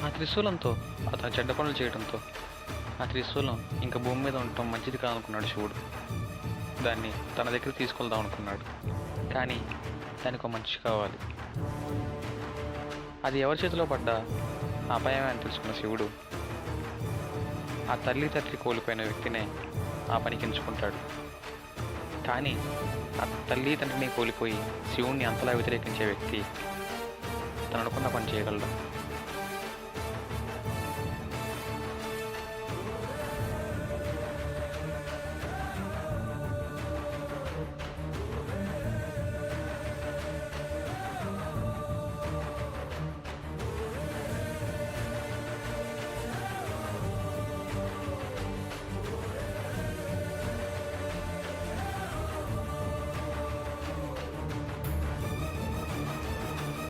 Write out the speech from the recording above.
ఆ త్రిశూలంతో అతను చెడ్డ పనులు చేయడంతో ఆ త్రిశూలం ఇంకా భూమి మీద ఉండటం మంచిది కాదనుకున్నాడు శివుడు. దాన్ని తన దగ్గర తీసుకెళ్దాం అనుకున్నాడు. కానీ దానికి ఒక మనిషి కావాలి. అది ఎవరి చేతిలో పడ్డా అపాయమే అని తెలుసుకున్న శివుడు ఆ తల్లి తండ్రి కోల్పోయిన వ్యక్తినే ఆ పనికి ఎంచుకుంటాడు. కానీ ఆ తల్లి తండ్రిని కోల్పోయి శివుణ్ణి అంతలా వ్యతిరేకించే వ్యక్తి తను అనుకున్న పని చేయగలడు.